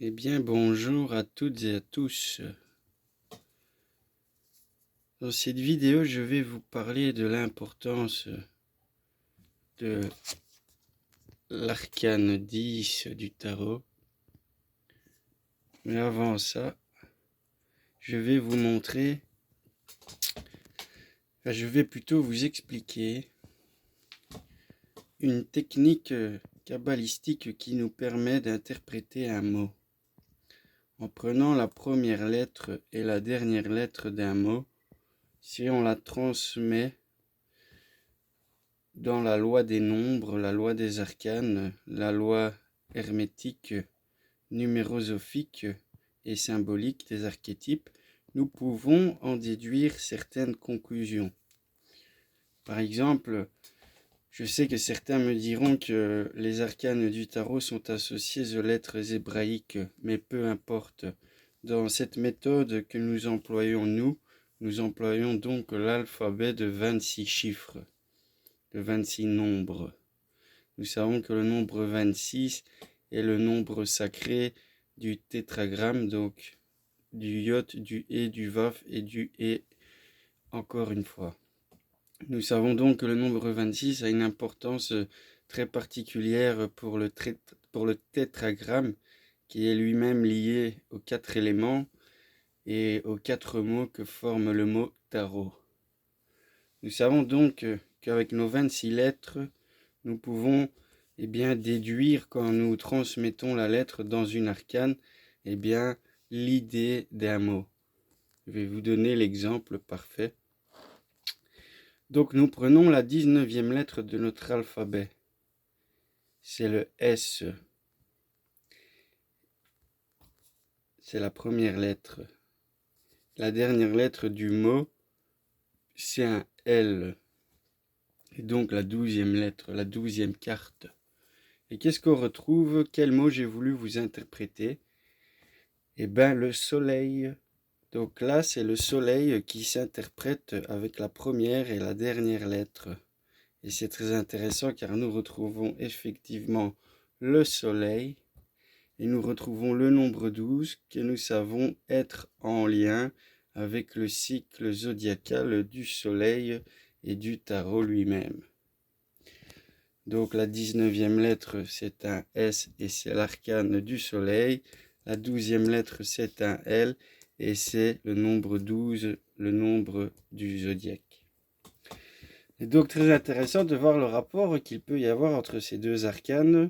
Eh bien, bonjour à toutes et à tous. Dans cette vidéo, je vais vous parler de l'importance de l'arcane 10 du tarot. Mais avant ça, je vais vous montrer, je vais plutôt vous expliquer une technique kabbalistique qui nous permet d'interpréter un mot. En prenant la première lettre et la dernière lettre d'un mot, si on la transmet dans la loi des nombres, la loi des arcanes, la loi hermétique, numérosophique et symbolique des archétypes, nous pouvons en déduire certaines conclusions. Par exemple, je sais que certains me diront que les arcanes du tarot sont associés aux lettres hébraïques, mais peu importe. Dans cette méthode que nous employons, nous employons donc l'alphabet de 26 chiffres, de 26 nombres. Nous savons que le nombre 26 est le nombre sacré du tétragramme, donc du yod, du hé, du vaf et du hé encore une fois. Nous savons donc que le nombre 26 a une importance très particulière pour le tétragramme, qui est lui-même lié aux 4 éléments et aux 4 mots que forme le mot tarot. Nous savons donc qu'avec nos 26 lettres, nous pouvons déduire, quand nous transmettons la lettre dans une arcane, l'idée d'un mot. Je vais vous donner l'exemple parfait. Donc nous prenons la 19e lettre de notre alphabet. C'est le S. C'est la première lettre. La dernière lettre du mot, c'est un L. Et donc la 12e lettre, la 12e carte. Et qu'est-ce qu'on retrouve? Quel mot j'ai voulu vous interpréter? Le soleil. Donc là, c'est le soleil qui s'interprète avec la première et la dernière lettre. Et c'est très intéressant car nous retrouvons effectivement le soleil et nous retrouvons le nombre 12 que nous savons être en lien avec le cycle zodiacal du soleil et du tarot lui-même. Donc la 19e lettre, c'est un S et c'est l'arcane du soleil. La 12e lettre, c'est un L et c'est le nombre 12, le nombre du zodiaque. C'est donc très intéressant de voir le rapport qu'il peut y avoir entre ces deux arcanes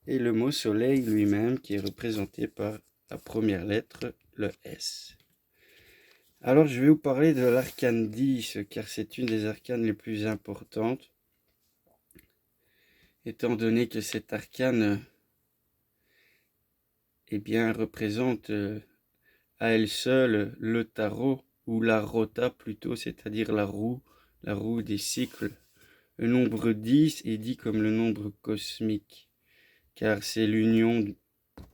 et le mot soleil lui-même qui est représenté par la première lettre, le S. Alors je vais vous parler de l'arcane 10 car c'est une des arcanes les plus importantes, étant donné que cette arcane représente à elle seule le tarot, ou la rota plutôt, c'est-à-dire la roue des cycles. Le nombre 10 est dit comme le nombre cosmique, car c'est l'union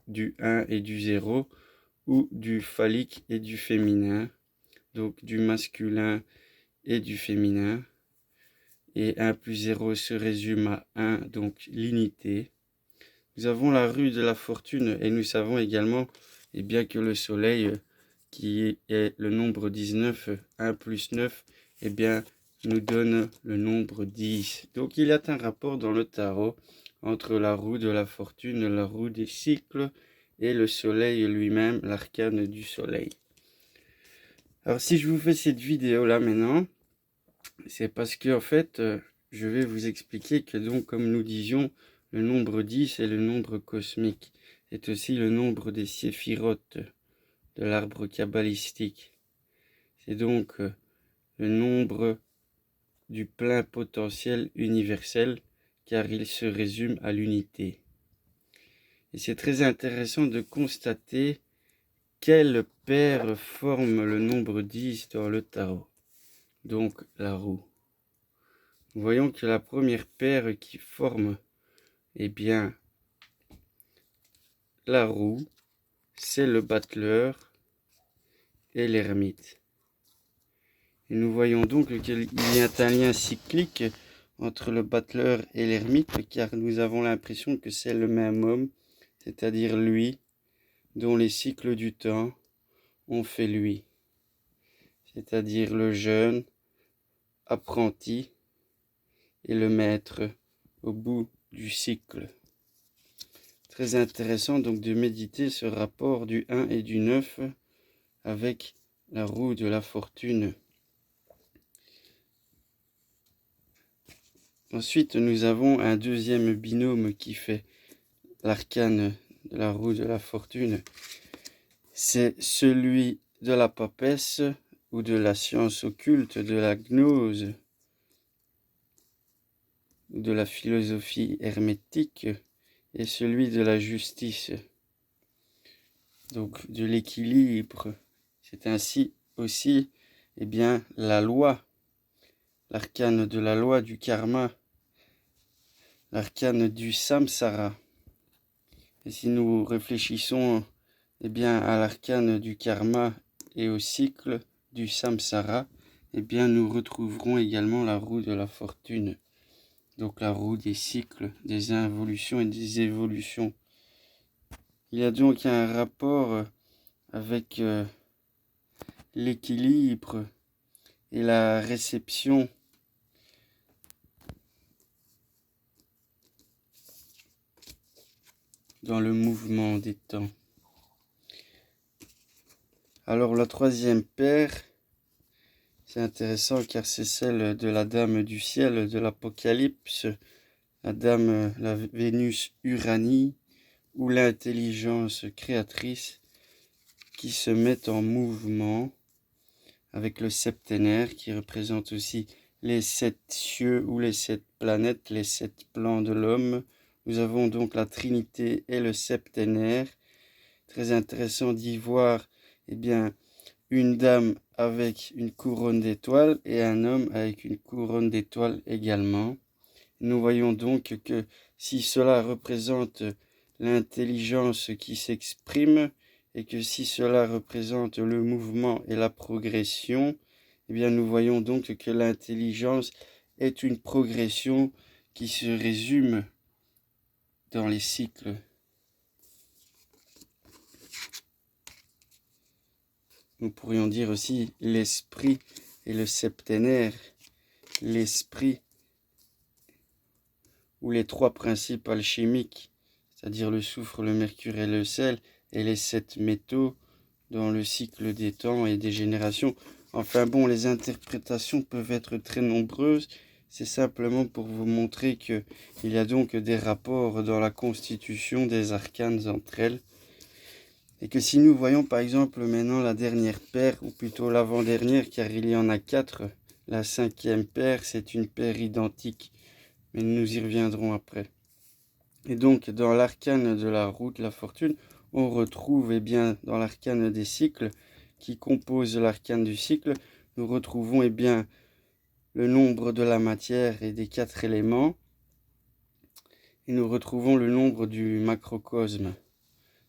du 1 et du 0, ou du phallique et du féminin, donc du masculin et du féminin. Et 1 plus 0 se résume à 1, donc l'unité. Nous avons la rue de la fortune et nous savons également que le soleil, qui est le nombre 19, 1 plus 9, nous donne le nombre 10. Donc il y a un rapport dans le tarot entre la roue de la fortune, la roue des cycles et le soleil lui-même, l'arcane du soleil. Alors si je vous fais cette vidéo là maintenant, c'est parce que en fait, je vais vous expliquer que donc comme nous disions, le nombre 10 est le nombre cosmique, c'est aussi le nombre des séphirotes de l'arbre kabbalistique. C'est donc le nombre du plein potentiel universel, car il se résume à l'unité. Et c'est très intéressant de constater quelle paire forme le nombre 10 dans le tarot, donc la roue. Nous voyons que la première paire qui forme la roue, c'est le battleur et l'ermite. Et nous voyons donc qu'il y a un lien cyclique entre le battleur et l'ermite, car nous avons l'impression que c'est le même homme, c'est-à-dire lui. dont les cycles du temps ont fait lui, c'est-à-dire le jeune apprenti et le maître au bout du cycle. Très intéressant donc de méditer ce rapport du 1 et du 9 avec la roue de la fortune. Ensuite, nous avons un deuxième binôme qui fait l'arcane de la roue de la fortune. C'est celui de la papesse ou de la science occulte, de la gnose, ou de la philosophie hermétique, et celui de la justice, donc de l'équilibre. C'est ainsi aussi la loi, l'arcane de la loi du karma, l'arcane du samsara. Et si nous réfléchissons à l'arcane du karma et au cycle du samsara, nous retrouverons également la roue de la fortune. Donc la roue des cycles, des involutions et des évolutions. Il y a donc un rapport avec l'équilibre et la réception dans le mouvement des temps. Alors la troisième paire, c'est intéressant car c'est celle de la Dame du ciel de l'Apocalypse, la Vénus Uranie, ou l'intelligence créatrice qui se met en mouvement avec le septénaire qui représente aussi les 7 cieux ou les 7 planètes, les 7 plans de l'homme. Nous avons donc la Trinité et le septénaire. Très intéressant d'y voir une dame avec une couronne d'étoiles et un homme avec une couronne d'étoiles également. Nous voyons donc que si cela représente l'intelligence qui s'exprime et que si cela représente le mouvement et la progression, nous voyons donc que l'intelligence est une progression qui se résume dans les cycles. Nous pourrions dire aussi l'esprit et le septénaire. L'esprit ou les 3 principes alchimiques, c'est-à-dire le soufre, le mercure et le sel, et les 7 métaux dans le cycle des temps et des générations. Enfin bon, les interprétations peuvent être très nombreuses. C'est simplement pour vous montrer qu'il y a donc des rapports dans la constitution des arcanes entre elles. Et que si nous voyons par exemple maintenant la dernière paire, ou plutôt l'avant-dernière, car il y en a 4, la 5e paire, c'est une paire identique. Mais nous y reviendrons après. Et donc, dans l'arcane de la roue de la fortune, on retrouve, dans l'arcane des cycles, qui compose l'arcane du cycle, nous retrouvons, le nombre de la matière et des 4 éléments. Et nous retrouvons le nombre du macrocosme.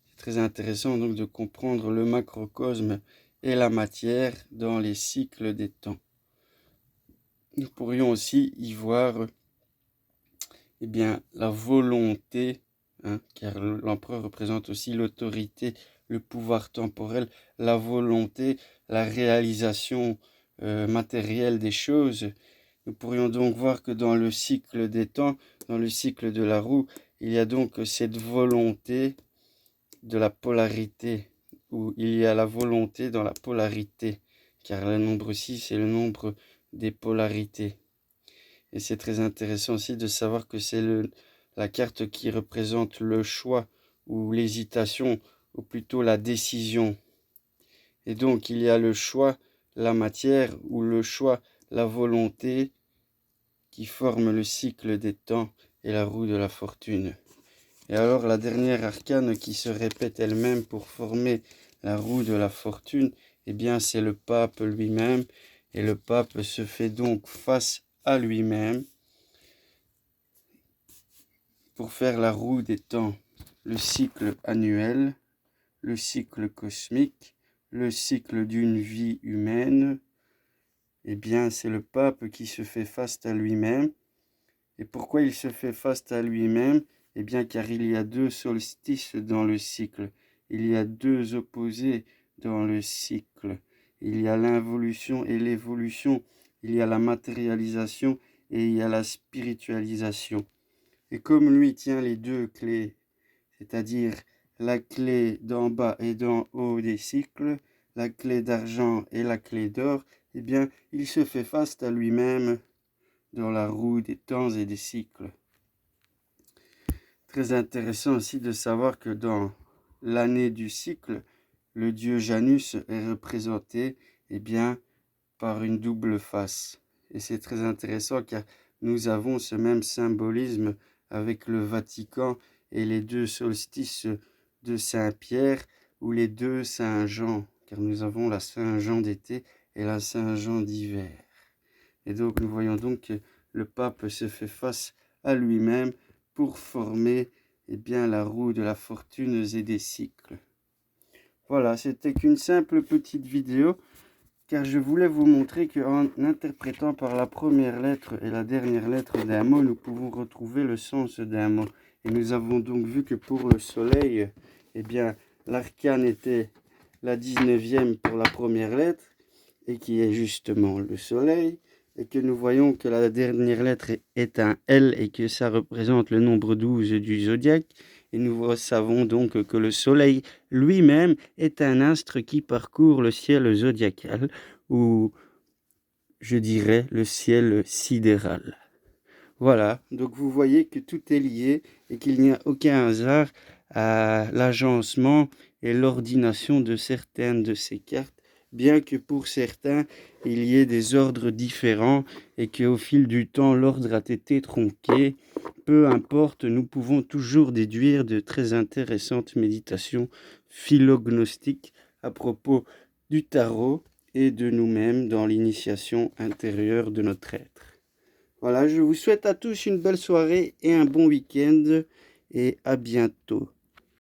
C'est très intéressant donc de comprendre le macrocosme et la matière dans les cycles des temps. Nous pourrions aussi y voir la volonté, car l'empereur représente aussi l'autorité, le pouvoir temporel, la volonté, la réalisation matérielle des choses. Nous pourrions donc voir que dans le cycle des temps, dans le cycle de la roue, il y a donc cette volonté de la polarité, où il y a la volonté dans la polarité, car le nombre 6 est le nombre des polarités. Et c'est très intéressant aussi de savoir que c'est la carte qui représente le choix ou l'hésitation, ou plutôt la décision. Et donc il y a le choix, la matière, ou le choix, la volonté, qui forme le cycle des temps et la roue de la fortune. Et alors la dernière arcane qui se répète elle-même pour former la roue de la fortune, c'est le pape lui-même. Et le pape se fait donc face à lui-même pour faire la roue des temps, le cycle annuel, le cycle cosmique, le cycle d'une vie humaine. C'est le pape qui se fait face à lui-même. Et pourquoi il se fait face à lui-même ? Car il y a 2 solstices dans le cycle. il y a deux opposés dans le cycle. Il y a l'involution et l'évolution, il y a la matérialisation et il y a la spiritualisation. Et comme lui tient les deux clés, c'est-à-dire la clé d'en bas et d'en haut des cycles, la clé d'argent et la clé d'or, eh bien, il se fait face à lui-même dans la roue des temps et des cycles. Très intéressant aussi de savoir que dans l'année du cycle, le dieu Janus est représenté eh bien, par une double face. Et c'est très intéressant car nous avons ce même symbolisme avec le Vatican et les deux solstices de Saint-Pierre ou les deux Saint-Jean, car nous avons la Saint-Jean d'été et la Saint-Jean d'hiver. Et donc nous voyons donc que le pape se fait face à lui-même pour former eh bien, la roue de la fortune et des cycles. Voilà, c'était qu'une simple petite vidéo, car je voulais vous montrer qu'en interprétant par la première lettre et la dernière lettre d'un mot, nous pouvons retrouver le sens d'un mot. Et nous avons donc vu que pour le soleil, eh bien, l'arcane était la 19e pour la première lettre, et qui est justement le soleil, et que nous voyons que la dernière lettre est un L et que ça représente le nombre 12 du zodiaque. Et nous savons donc que le soleil lui-même est un astre qui parcourt le ciel zodiacal, ou je dirais le ciel sidéral. Voilà, donc vous voyez que tout est lié et qu'il n'y a aucun hasard à l'agencement et l'ordination de certaines de ces cartes, bien que pour certains, il y ait des ordres différents et qu'au fil du temps, l'ordre a été tronqué. Peu importe, nous pouvons toujours déduire de très intéressantes méditations philognostiques à propos du tarot et de nous-mêmes dans l'initiation intérieure de notre être. Voilà, je vous souhaite à tous une belle soirée et un bon week-end et à bientôt.